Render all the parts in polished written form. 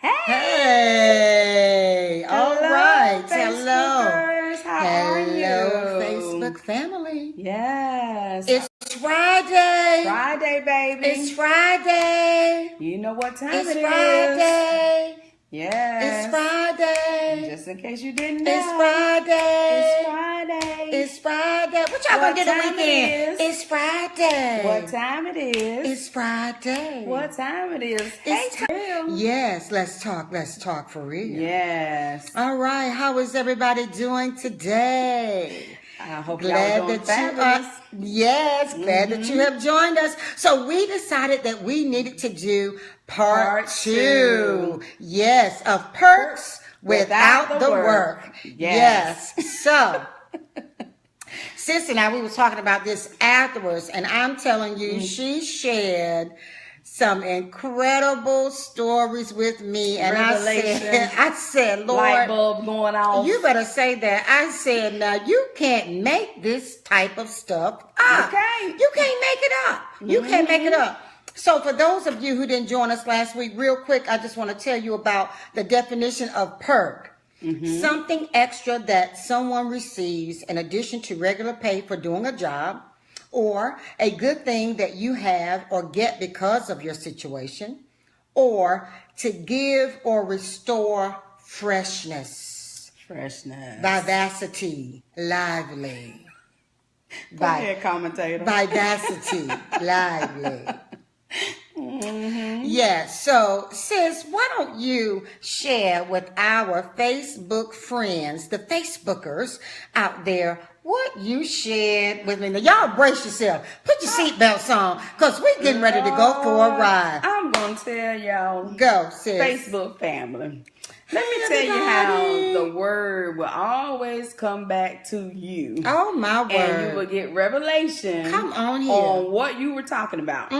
Hey! All right. Hello. How are you? Hello, Facebook family. Yes. It's Friday. Friday, baby. It's Friday. You know what time It's it is. Friday. Yes. It's Friday. Just in case you didn't know. It's Friday. It's Friday. It's Friday. What y'all gonna do the time weekend? it is? It's Friday. What time it is? It's Friday. What time it is? Hey, Trill. Yes, let's talk for real. Yes. All right, how is everybody doing today? I hope y'all are doing fabulous. Glad that you have joined us. So we decided that we needed to do part two. Yes, of Perks Without the Work. Yes. So, Sis and I, we were talking about this afterwards, and I'm telling you, she shared some incredible stories with me, and I said, Lord, light bulb going off. You better say that. I said, now you can't make this type of stuff up. Okay. You can't make it up. You can't make it up. So for those of you who didn't join us last week, real quick, I just want to tell you about the definition of perk. Something extra that someone receives in addition to regular pay for doing a job, or a good thing that you have or get because of your situation, or to give or restore freshness, vivacity, lively. Go ahead, commentator. Vivacity, lively. Yes, so sis, why don't you share with our Facebook friends, the Facebookers out there, what you shared with me. Now, y'all brace yourself. Put your seatbelts on, because we're getting ready to go for a ride. I'm going to tell y'all. Go, sis. Facebook family. Let me tell you how the word will always come back to you. Oh, my word. And you will get revelation Come on here. on what you were talking about.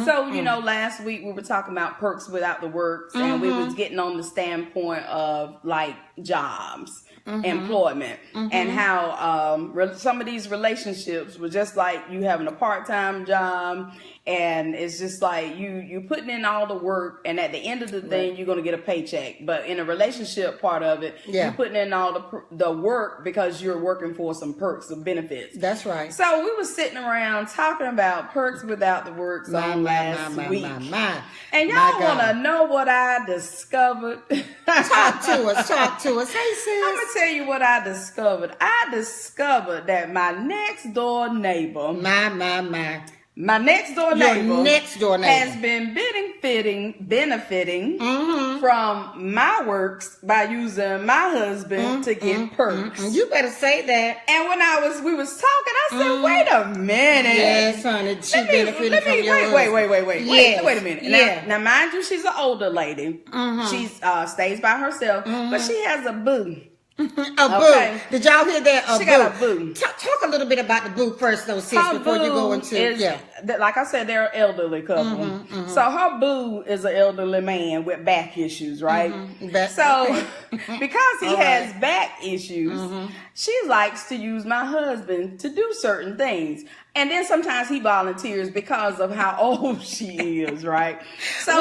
So, you know, last week we were talking about perks without the works, and we was getting on the standpoint of, like, jobs. Employment, and how some of these relationships were just like you having a part-time job, and it's just like you putting in all the work, and at the end of the day you're going to get a paycheck. But in a relationship part of it, you're putting in all the work because you're working for some perks, some benefits. That's right. So we were sitting around talking about perks without the works on last week. And y'all want to know what I discovered? Talk to us. Hey, sis. I'm going to tell you what I discovered. I discovered that my next door neighbor. My next door neighbor has been benefiting from my works by using my husband to get perks. You better say that. And when we was talking, I said, wait a minute. Yes, honey. She benefited from your husband. Wait a minute. Now, mind you, she's an older lady. She stays by herself, but she has a boo. A boo. Did y'all hear that? She got a boo. Talk a little bit about the boo first, though, sis, before you go into like I said, they're an elderly couple. So her boo is an elderly man with back issues, right? So because he has back issues, she likes to use my husband to do certain things. And then sometimes he volunteers because of how old she is, right? So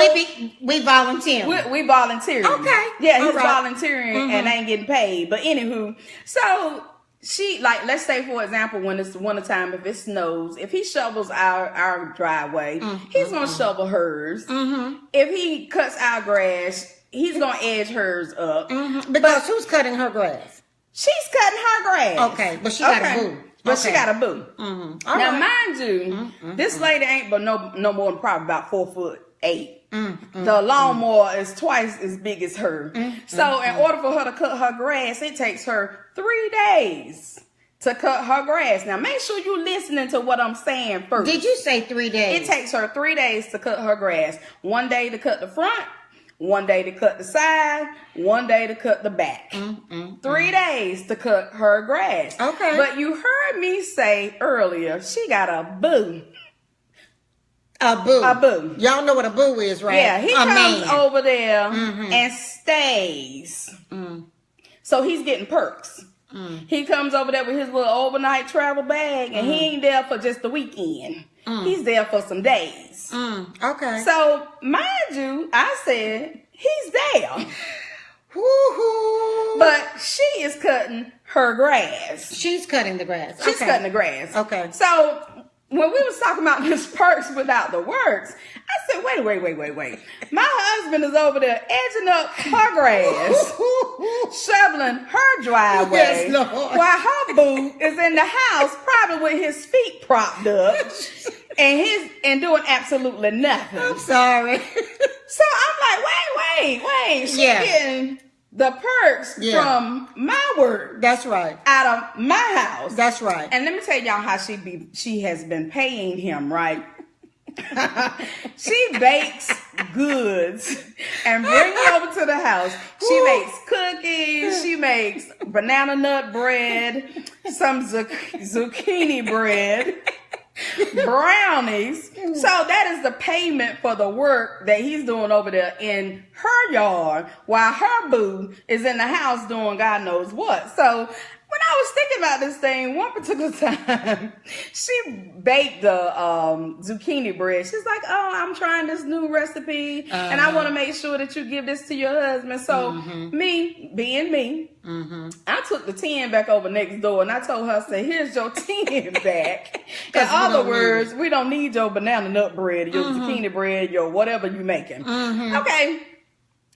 we volunteer. We volunteering. Okay. Yeah, he's volunteering and ain't getting paid. But anywho, so she, like, let's say for example, when it's the winter time, if it snows, if he shovels our driveway, he's gonna shovel hers. If he cuts our grass, he's gonna edge hers up. Because who's cutting her grass? She's cutting her grass. Okay, but she got a boo. But she got a boo. Now, mind you, this lady ain't but no more than probably about 4'8". The lawnmower is twice as big as her. So in order for her to cut her grass, it takes her 3 days to cut her grass. Now, make sure you're listening to what I'm saying first. Did you say 3 days? It takes her 3 days to cut her grass. 1 day to cut the front, 1 day to cut the side, 1 day to cut the back. 3 days to cut her grass. Okay. But you heard me say earlier, she got a boo. A boo. A boo. Y'all know what a boo is, right? Yeah, he comes over there and stays. So he's getting perks. He comes over there with his little overnight travel bag, and he ain't there for just the weekend. He's there for some days. Okay. So, mind you, I said, he's there. Woo-hoo. But she is cutting her grass. She's cutting the grass. She's cutting the grass. Okay. So, when we was talking about this perks without the works, I said, wait. My husband is over there edging up her grass, shoveling her driveway, Yes, Lord. while her boo is in the house, probably with his feet propped up, and doing absolutely nothing. I'm sorry. So I'm like, wait. She's getting the perks from my work. That's right. Out of my house. That's right. And let me tell y'all how she has been paying him, right? She bakes goods and brings them over to the house. She makes cookies. She makes banana nut bread, some zucchini bread, brownies. So that is the payment for the work that he's doing over there in her yard, while her boo is in the house doing God knows what. So when I was thinking about this thing, one particular time, she baked the zucchini bread. She's like, oh, I'm trying this new recipe, and I want to make sure that you give this to your husband. So me, being me, I took the 10 back over next door, and I told her, I said, here's your 10 back. In other words, we don't need your banana nut bread, your zucchini bread, your whatever you making. Okay.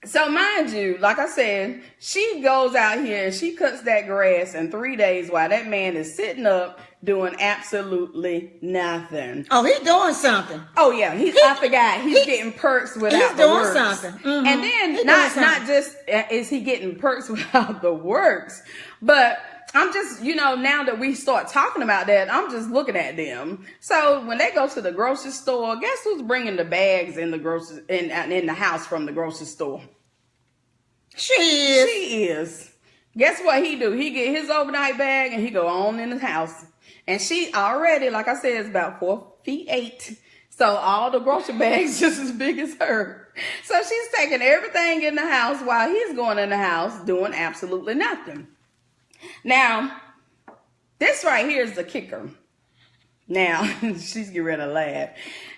So mind you, like I said, she goes out here and she cuts that grass in 3 days while that man is sitting up doing absolutely nothing. Oh, he's doing something. Oh yeah, I forgot. He's getting perks without the works. He's doing something. And then not just is he getting perks without the works, but I'm just, now that we start talking about that, I'm just looking at them. So when they go to the grocery store, guess who's bringing the bags in the house from the grocery store? She is. She is. Guess what he do? He get his overnight bag and he go on in the house. And she already, like I said, is about 4'8". So all the grocery bags just as big as her. So she's taking everything in the house while he's going in the house doing absolutely nothing. Now, this right here is the kicker. Now, she's getting ready to laugh.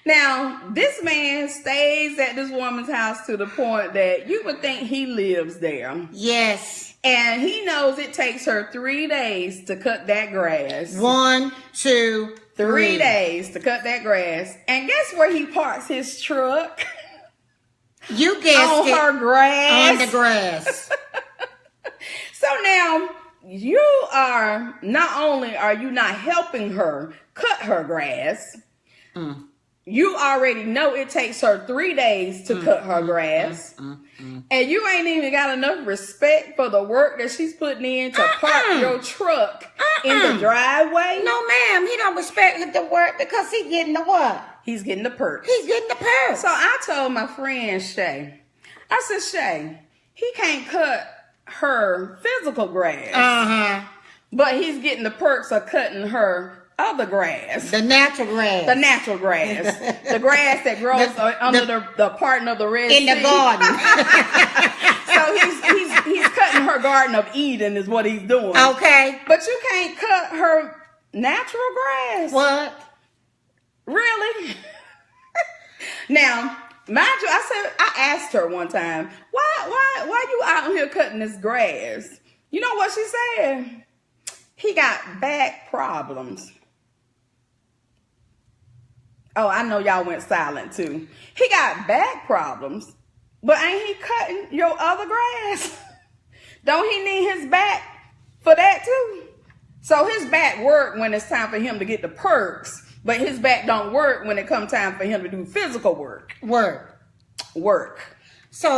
Now, this man stays at this woman's house to the point that you would think he lives there. Yes. And he knows it takes her 3 days to cut that grass. 1, 2, 3. 3 days to cut that grass. And guess where he parks his truck? You guessed on it. Her grass. On the grass. So now, not only are you not helping her cut her grass, you already know it takes her 3 days to cut her grass. And you ain't even got enough respect for the work that she's putting in to park your truck in the driveway. No, ma'am. He don't respect the work because he's getting the what? He's getting the perks. He's getting the perks. So I told my friend Shay, I said, Shay, he can't cut her physical grass. But he's getting the perks of cutting her other grass. The natural grass. The natural grass. The grass that grows under the parting of the Red Sea. In the garden. So he's cutting her Garden of Eden is what he's doing. Okay. But you can't cut her natural grass. What? Really? Now, mind you, I asked her one time, why you out here cutting this grass? You know what she said? He got back problems. Oh, I know y'all went silent too. He got back problems, but ain't he cutting your other grass? Don't he need his back for that too? So his back work when it's time for him to get the perks, but his back don't work when it comes time for him to do physical work. Work. So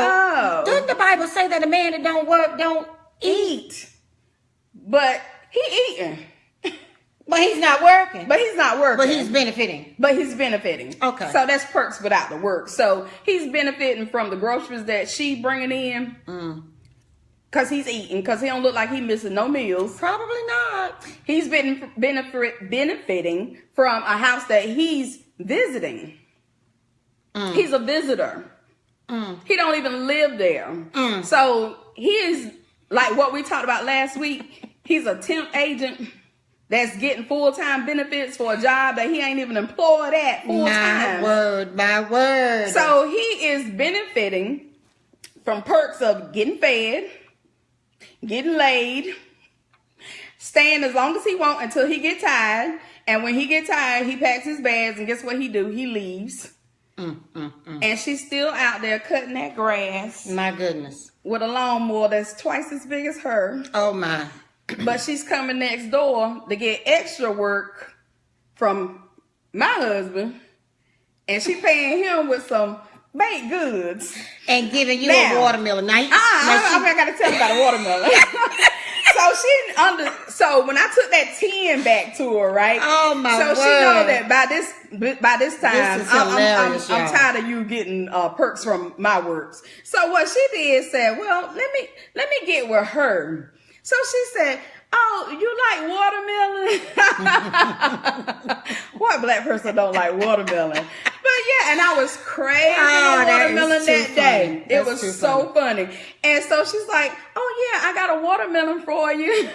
doesn't the Bible say that a man that don't work don't eat? But he eating. But he's not working. But he's benefiting. Okay. So that's perks without the work. So he's benefiting from the groceries that she bringing in. Because he's eating. Because he don't look like he missing no meals. Probably not. He's benefiting from a house that he's visiting. He's a visitor. He don't even live there. So he is, like what we talked about last week, he's a temp agent that's getting full-time benefits for a job that he ain't even employed at full-time. My word. So he is benefiting from perks of getting fed, getting laid, staying as long as he wants until he get tired. And when he get tired, he packs his bags, and guess what he do? He leaves. And she's still out there cutting that grass. My goodness. With a lawnmower that's twice as big as her. Oh, my. But she's coming next door to get extra work from my husband, and she paying him with some baked goods and giving you a watermelon. Now, I gotta tell you about a watermelon. So when I took that 10 back to her, right? Oh my word! So she know that by this time, I'm tired of you getting perks from my works. So what she did said, well, let me get with her. So she said, oh, you like watermelon? What black person don't like watermelon? But yeah, and I was crazy on watermelon that day. It was so funny. And so she's like, oh yeah, I got a watermelon for you.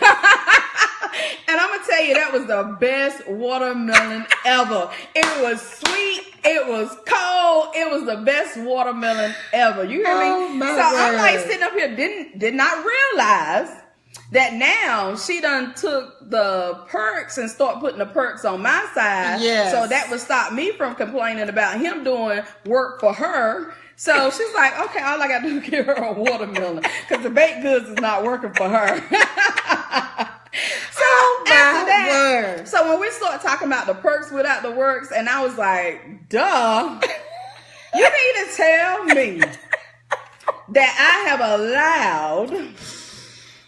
And I'm going to tell you, that was the best watermelon ever. It was sweet. It was cold. It was the best watermelon ever. You hear me? So I'm like sitting up here, did not realize that now she done took the perks and start putting the perks on my side. Yes. So that would stop me from complaining about him doing work for her. So she's like, okay, all I got to do is give her a watermelon because the baked goods is not working for her. So when we start talking about the perks without the works, and I was like, duh, you mean to tell me that I have allowed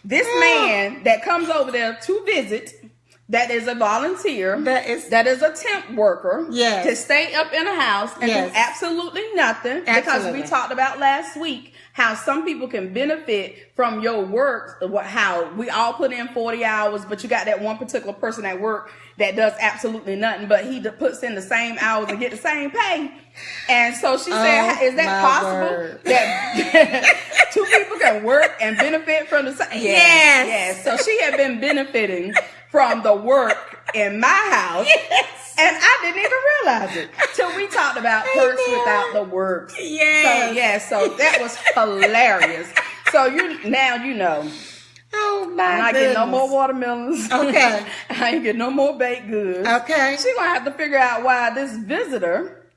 this man that comes over there to visit, that is a volunteer, that is a temp worker, to stay up in a house and do absolutely nothing. Because we talked about last week how some people can benefit from your work, how we all put in 40 hours, but you got that one particular person at work that does absolutely nothing, but he puts in the same hours and get the same pay. And so she said, is that possible that two people can work and benefit from the same? Yes. So she had been benefiting from the work in my house. And I didn't even realize it till we talked about perks without the works. So that was hilarious. So now you know. Oh my I'm not getting no more watermelons. Okay. I ain't getting no more baked goods. Okay. She's gonna have to figure out why this visitor,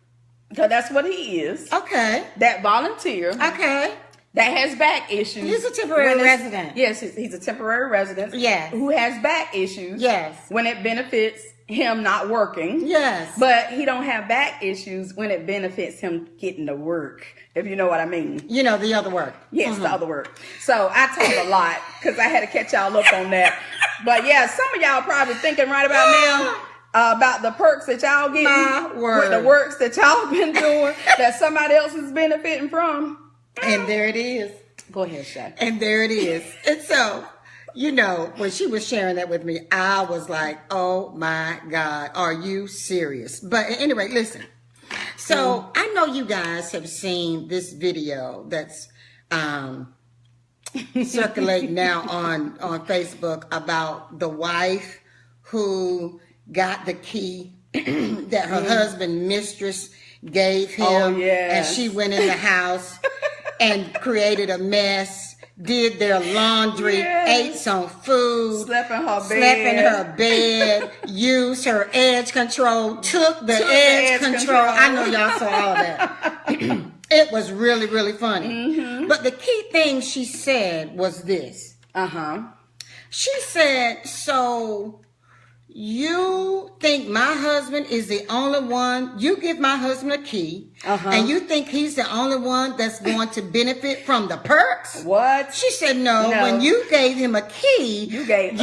because that's what he is. Okay. That volunteer. Okay. That has back issues. He's a temporary resident. Yes, he's a temporary resident. Yes. Who has back issues. Yes. When it benefits him not working. Yes. But he don't have back issues when it benefits him getting to work, if you know what I mean. You know, the other work. Yes, the other work. So I talked a lot because I had to catch y'all up on that. But yeah, some of y'all probably thinking right about now about the perks that y'all getting with the works that y'all been doing that somebody else is benefiting from. And there it is. Go ahead, Shay. And there it is. And so, you know, when she was sharing that with me, I was like, oh my God, are you serious? But anyway, listen. So I know you guys have seen this video that's circulating now on Facebook about the wife who got the key that her husband, mistress, gave him. And she went in the house and created a mess, did their laundry, ate some food, slept in her bed, used her edge control, took the edge control. I know y'all saw all that. It was really, really funny. But the key thing she said was this. She said, so you think my husband is the only one, you give my husband a key, and you think he's the only one that's going to benefit from the perks? What? She said, no. When you gave him a key, you gave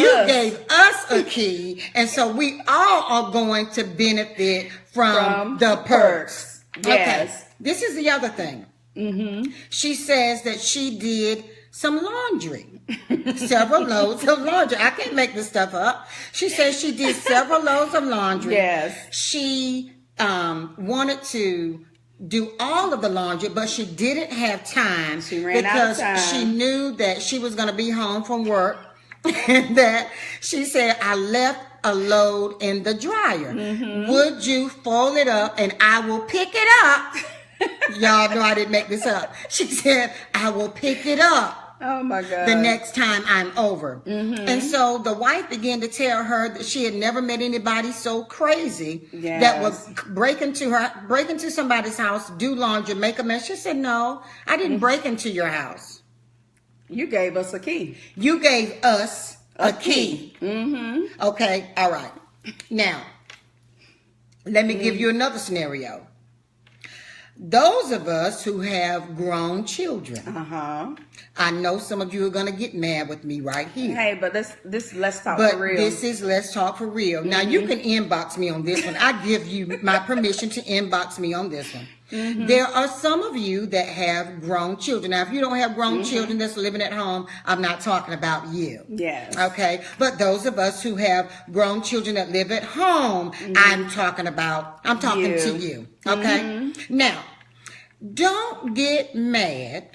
us a key, and so we all are going to benefit from the perks. Yes. Okay. This is the other thing. She says that she did some laundry. Several loads of laundry. I can't make this stuff up. She says she did several loads of laundry. Yes. She wanted to do all of the laundry, but she didn't have time. She ran out of time. She knew that she was going to be home from work And that she said, I left a load in the dryer. Would you fold it up and I will pick it up? Y'all know I didn't make this up. She said, I will pick it up. Oh my God. The next time I'm over. And so the wife began to tell her that she had never met anybody so crazy that would break into somebody's house, do laundry, make a mess. She said, no, I didn't break into your house. You gave us a key. You gave us a key. Okay, all right. Now, let me give you another scenario. Those of us who have grown children. I know some of you are going to get mad with me right here. Hey, but this let's talk but for real. This is Let's Talk for Real. Now, you can inbox me on this one. I give you my permission to inbox me on this one. There are some of you that have grown children. Now, if you don't have grown children that's living at home, I'm not talking about you. Yes. Okay? But those of us who have grown children that live at home, I'm talking to you. Okay? Now, don't get mad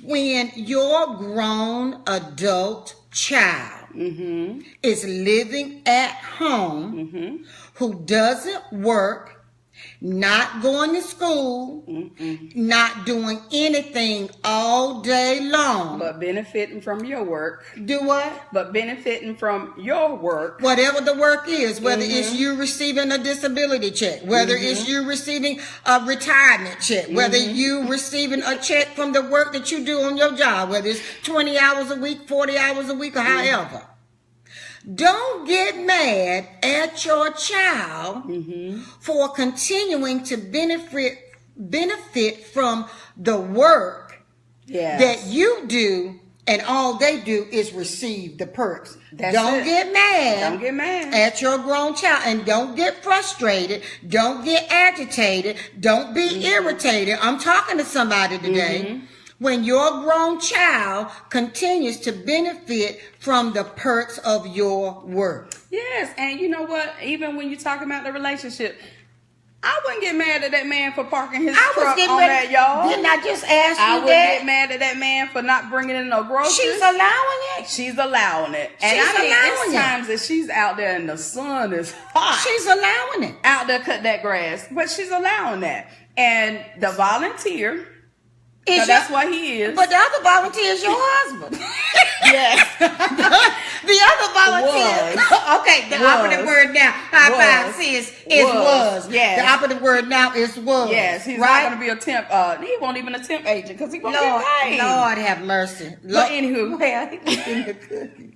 when your grown adult child is living at home who doesn't work, not going to school, not doing anything all day long. But benefiting from your work. Do what? But benefiting from your work. Whatever the work is, whether it's you receiving a disability check, whether it's you receiving a retirement check, whether you receiving a check from the work that you do on your job, whether it's 20 hours a week, 40 hours a week, or however. Don't get mad at your child for continuing to benefit from the work that you do, and all they do is receive the perks. Don't get mad at your grown child, and don't get frustrated. Don't get agitated. Don't be irritated. I'm talking to somebody today. When your grown child continues to benefit from the perks of your work. Yes, and you know what? Even when you're talking about the relationship, I wouldn't get mad at that man for parking his truck on that yard. Didn't I just ask you I wouldn't get mad at that man for not bringing in no groceries. She's allowing it. She's allowing it. And there's times that she's out there and the sun is hot. She's allowing it. Out there cut that grass. But she's allowing that. And the volunteer... that's what he is. But the other volunteer is your husband. Yes. the other volunteer. Okay, the operative word now. High five says was. Yes. The operative word now is was. Yes, he's not going to be a temp. He won't even a temp agent because he won't get paid. Lord have mercy. But anywho. Well, he was in the cookies.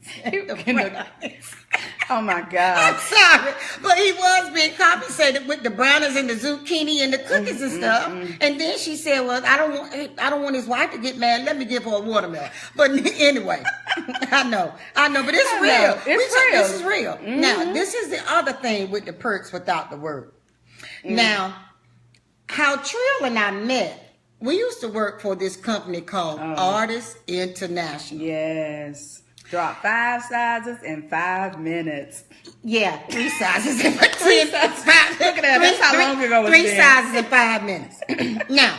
Oh my God. I'm sorry, but he was being compensated with the brownies and the zucchini and the cookies and stuff. And then she said, well, I don't want his wife to get mad. Let me give her a watermelon. But anyway, I know, but it's real. This is real. Now, this is the other thing with the perks without the work. Now, how Trill and I met, we used to work for this company called Artists International. Yes. Drop 5 sizes in 5 minutes. Yeah, 3 sizes in 5 minutes. Look at that. That's how long ago it was. 3 sizes in 5 minutes. Now,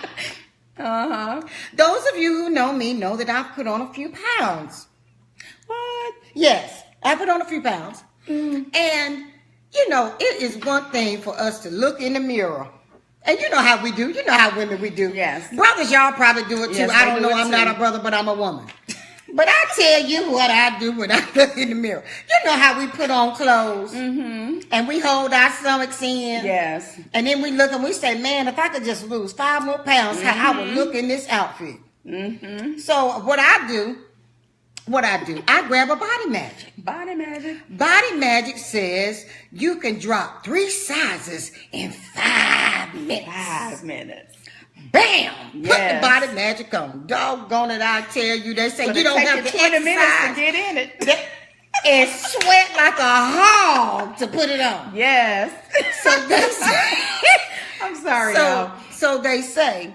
those of you who know me know that I've put on a few pounds. What? Yes, I put on a few pounds. And, you know, it is one thing for us to look in the mirror. And you know how we do. You know how women we do. Yes. Brothers, y'all probably do it too. Yes, I don't know. I'm not a brother, but I'm a woman. But I tell you what I do when I look in the mirror. You know how we put on clothes and we hold our stomachs in. Yes. And then we look and we say, man, if I could just lose 5 more pounds, how I would look in this outfit. So what I do, I grab a Body Magic. Body Magic. Body Magic says you can drop 3 sizes in 5 minutes. 5 minutes. Bam! Put the Body Magic on. Doggone it, I tell you. They say you don't have to 20 minutes to get in it. And sweat like a hog to put it on. Yes. So they say, I'm sorry, y'all. So they say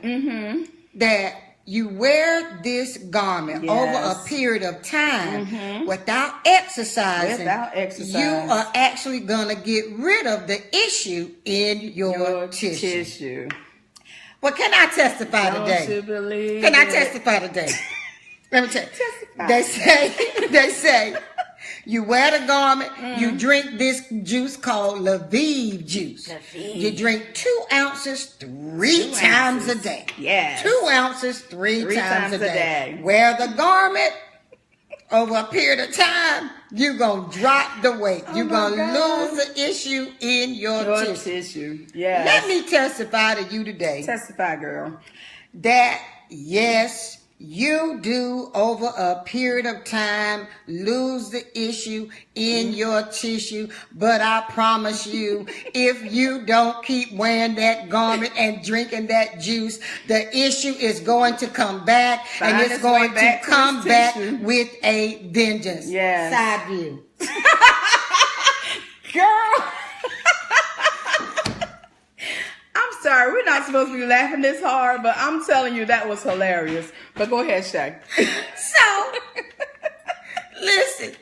that you wear this garment over a period of time without exercising. You are actually going to get rid of the issue in your tissue. Well, can I testify today? Don't you believe Can I testify today? Let me tell you. They say, you wear the garment, you drink this juice called Lviv juice. Lviv. You drink 2 ounces three times a day. Yes. 2 ounces three times a day. Wear the garment. Over a period of time, you're going to drop the weight. You're going to lose the issue in your tissue. Yes. Let me testify to you today. Testify, girl. That, yes, you do over a period of time lose the issue in your tissue. But I promise you, if you don't keep wearing that garment and drinking that juice, the issue is going to come back. And it's going to come back with a vengeance. Yes. Side view. Girl. Sorry, we're not supposed to be laughing this hard, but I'm telling you that was hilarious. But go ahead, Shay. So, listen.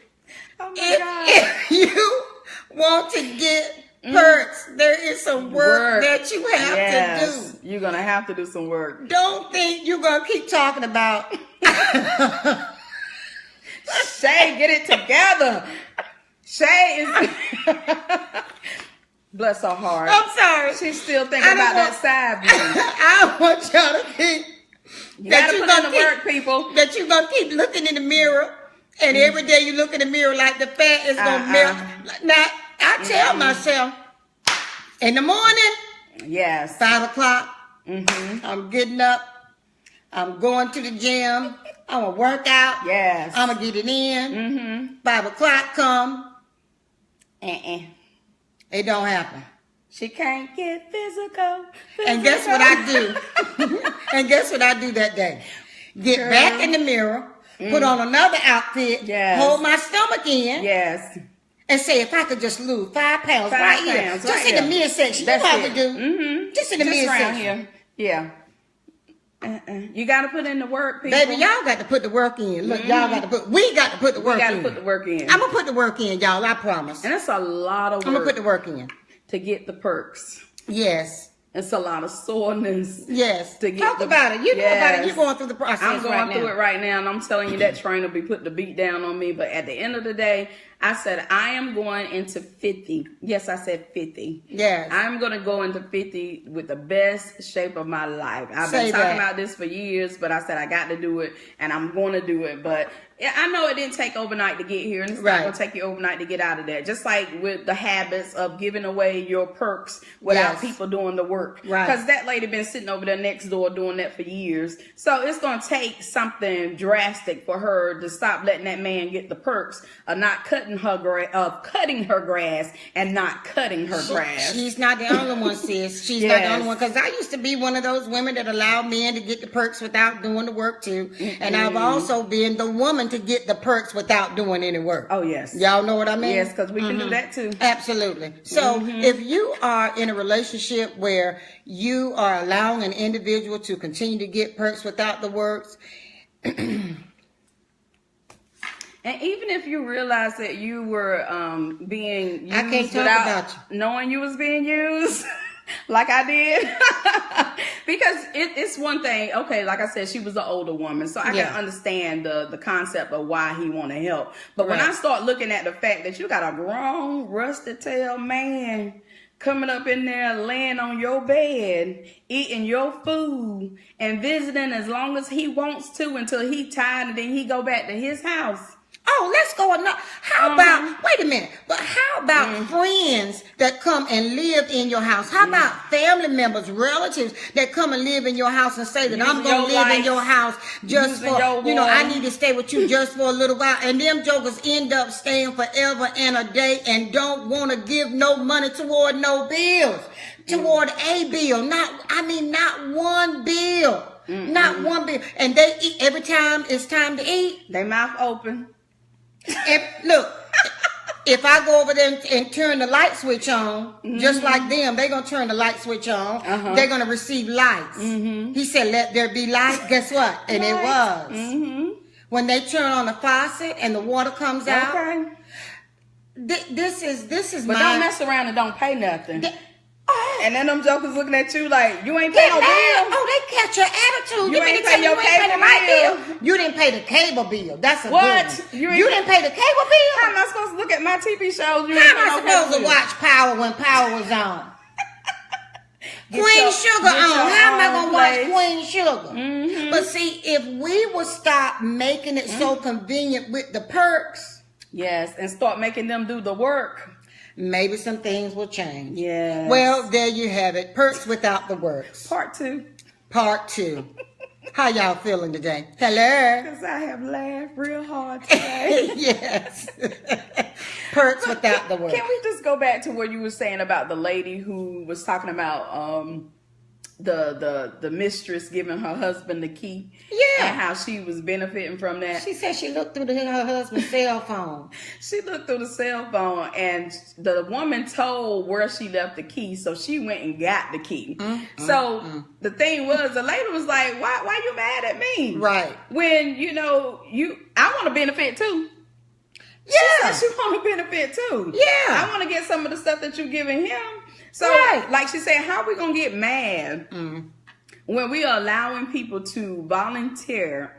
Oh my God. If you want to get perks, there is some work that you have to do. You're going to have to do some work. Don't think you're going to keep talking about. Shay, get it together. Shay is... Bless her heart. I'm sorry. She's still thinking about that side view. I want y'all to think that you're going to work, people. That you're going to keep looking in the mirror, and every day you look in the mirror like the fat is going to melt. Now, I tell myself, in the morning, yes, 5 o'clock, I'm getting up, I'm going to the gym, I'm going to work out, yes, I'm going to get it in, 5 o'clock come, it don't happen. She can't get physical. And guess what I do? And guess what I do that day? Get back in the mirror, put on another outfit, hold my stomach in, and say, if I could just lose 5 pounds here, just in the midsection. That's how we do. Just in the midsection. Yeah. You got to put in the work, people. Baby, y'all got to put the work in. Look, y'all got to put, we got to put the work in. We got to put the work in. I'm going to put the work in, y'all, I promise. And it's a lot of work. I'm going to put the work in. To get the perks. Yes. It's a lot of soreness. Yes. To get Talk about it. You know about it. You're going through the process. I'm going through it right now, and I'm telling you that trainer be putting the beat down on me. But at the end of the day, I said, I am going into 50. Yes, I said 50. Yes. I'm going to go into 50 with the best shape of my life. I've been talking about this for years, but I said I got to do it, and I'm going to do it. But I know it didn't take overnight to get here, and it's not going to take you overnight to get out of there. Just like with the habits of giving away your perks without people doing the work. Right. Because that lady been sitting over there next door doing that for years. So it's going to take something drastic for her to stop letting that man get the perks of not cutting her grass and not cutting her grass. She's not the only one, sis. She's not the only one. Because I used to be one of those women that allowed men to get the perks without doing the work too. And I've also been the woman to get the perks without doing any work. Oh, yes. Y'all know what I mean? Yes, because we can do that too. Absolutely. So if you are in a relationship where you are allowing an individual to continue to get perks without the works, and even if you realize that you were being used I can't talk about you. Knowing you was being used, like I did, because it's one thing. Okay, like I said, she was an older woman, so I can understand the concept of why he want to help. But when I start looking at the fact that you got a grown, rusty tail man coming up in there, laying on your bed, eating your food, and visiting as long as he wants to until he tired, and then he go back to his house. Oh, let's go another. How about, wait a minute, but how about friends that come and live in your house? How about family members, relatives that come and live in your house and say that I'm going to live in your house just for, I need to stay with you just for a little while. And them jokers end up staying forever and a day and don't want to give no money toward no bills, toward a bill. Not one bill. Not one bill. And they eat every time it's time to eat. They mouth open. Look, if I go over there and turn the light switch on, just like them, they're going to turn the light switch on. They're going to receive lights. He said, let there be light. Guess what? And it was. When they turn on the faucet and the water comes out. This is But don't mess around and don't pay nothing. And then them jokers looking at you like, you ain't paying no bill. Oh, they catch your attitude. You ain't pay your cable bill. You didn't pay the cable bill. That's a what? good one. You didn't pay the cable bill? How am I supposed to look at my TV shows? How am I supposed to watch Power when Power was on? Queen Sugar on. How am I going to watch Queen Sugar? Mm-hmm. But see, if we would stop making it so convenient with the perks. Yes, and start making them do the work. Maybe some things will change. Yeah. Well, there you have it. Perks without the works. Part 2. Part 2. How y'all feeling today? Hello. Because I have laughed real hard today. Yes. Perks without the works. Can we just go back to what you were saying about the lady who was talking about the mistress giving her husband the key? Yeah. And how she was benefiting from that. She said she looked through her husband's cell phone. She looked through the cell phone and the woman told where she left the key, so she went and got the key. The thing was, the lady was like, why you mad at me? Right. When, I want to benefit too. Yeah. She want to benefit too. Yeah. I want to get some of the stuff that you're giving him. So, like she said, how are we going to get mad when we are allowing people to volunteer,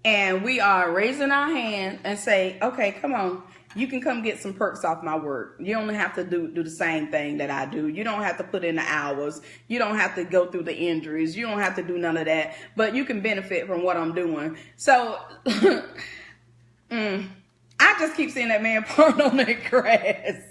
and we are raising our hand and say, okay, come on, you can come get some perks off my work. You don't have to do the same thing that I do. You don't have to put in the hours. You don't have to go through the injuries. You don't have to do none of that. But you can benefit from what I'm doing. So, I just keep seeing that man part on that grass.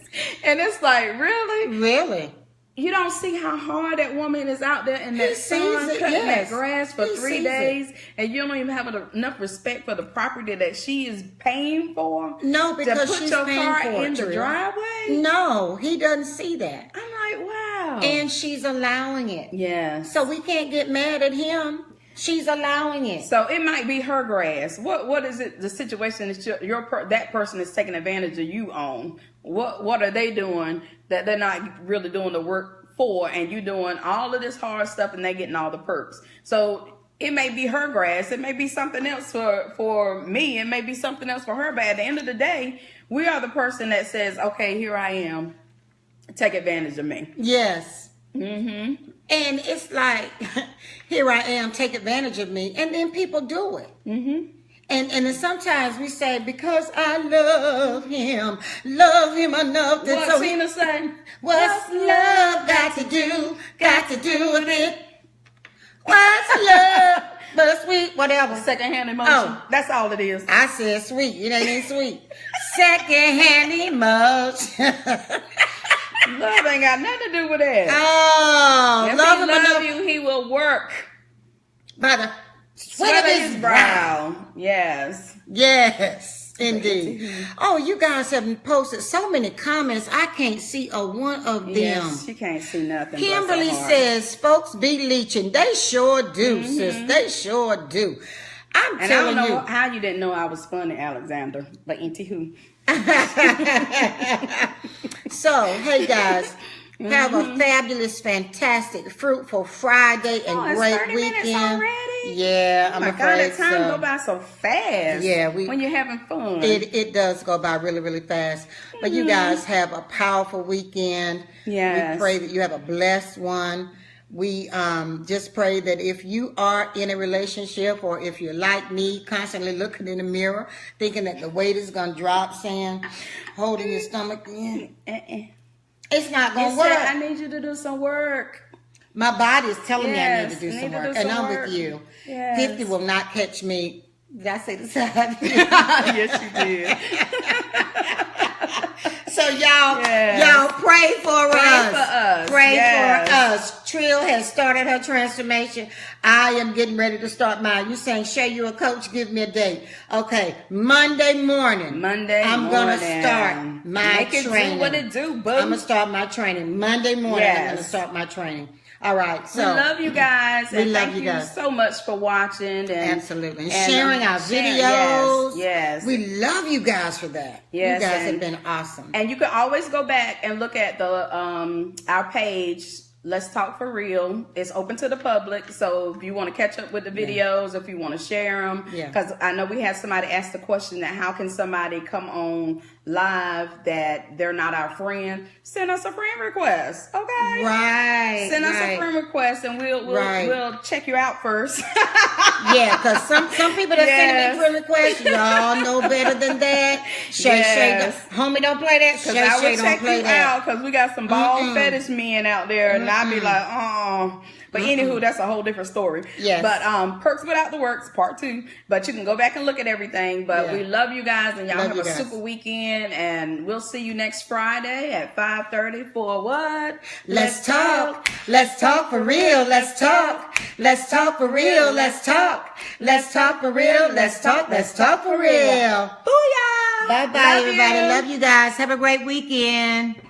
And it's like, really? Really? You don't see how hard that woman is out there in that sun cutting that grass for 3 days, and you don't even have enough respect for the property that she is paying for? No, because to put your car in the driveway? No, he doesn't see that. I'm like, wow. And she's allowing it. Yes. So we can't get mad at him. She's allowing it. So it might be her grass. What is it? The situation that that person is taking advantage of you on. What are they doing that they're not really doing the work for, and you doing all of this hard stuff and they getting all the perks? So it may be her grass. It may be something else for me. It may be something else for her. But at the end of the day, we are the person that says, okay, here I am. Take advantage of me. Yes. Mm-hmm. And it's like, here I am, take advantage of me. And then people do it. Mm-hmm. And then sometimes we say, because I love him enough. What Tina say? What's love got to do with it? What's love but sweet, whatever. Secondhand emotion. Oh, that's all it is. I said sweet. It ain't even sweet. Secondhand emotion. Love ain't got nothing to do with that. Oh, if he love you, he will work by the sweat of his brow. Yes. Yes, indeed. Oh, you guys have posted so many comments. I can't see a one of them. Yes, she can't see nothing. Kimberly says, folks be leeching. They sure do, sis. They sure do. I'm telling you. I don't know how you didn't know I was funny, Alexander. But into who? So, hey guys, have a fabulous, fantastic, fruitful Friday and great 30 weekend. Already? Yeah, I'm afraid that time go by so fast. Yeah, when you're having fun, it does go by really, really fast. But you guys have a powerful weekend. Yes. We pray that you have a blessed one. We just pray that if you are in a relationship, or if you're like me, constantly looking in the mirror, thinking that the weight is going to drop, saying, holding your stomach in, it's not going to work. I need you to do some work. My body is telling me I need to do some work, and I'm with you. Yes. 50 will not catch me. Did I say the side? Yes, you did. So y'all pray for us. Pray for us. Trill has started her transformation. I am getting ready to start mine. You saying, Shay, you a coach? Give me a date. Okay, Monday morning. I'm gonna start my training. It do what it do, boo. I'm gonna start my training Monday morning. I'm gonna start my training. All right, so we love you guys. We love you guys so much for watching and sharing our videos. Yes, we love you guys for that. Yes, you guys have been awesome. And you can always go back and look at the our page Let's Talk for Real. It's open to the public, so if you want to catch up with the videos, if you want to share them, because I know we had somebody ask the question that how can somebody come on live that they're not our friend? Send us a friend request, okay? Right. Send us a friend request, and we'll check you out first. Yeah, because some people that send me friend requests, y'all know better than that. Shay, homie, don't play that. Because I will check you out, because we got some bald fetish men out there, and I'd be like, oh. But anywho, that's a whole different story. Yes. But Perks Without the Works, part 2. But you can go back and look at everything. But we love you guys, and y'all have a super weekend. And we'll see you next Friday at 5:30 for what? Let's talk. Let's talk for real. Let's talk. Let's talk for real. Let's talk. Let's talk for real. Let's talk. Let's talk for real. Booyah! Bye-bye, everybody. Love you guys. Have a great weekend.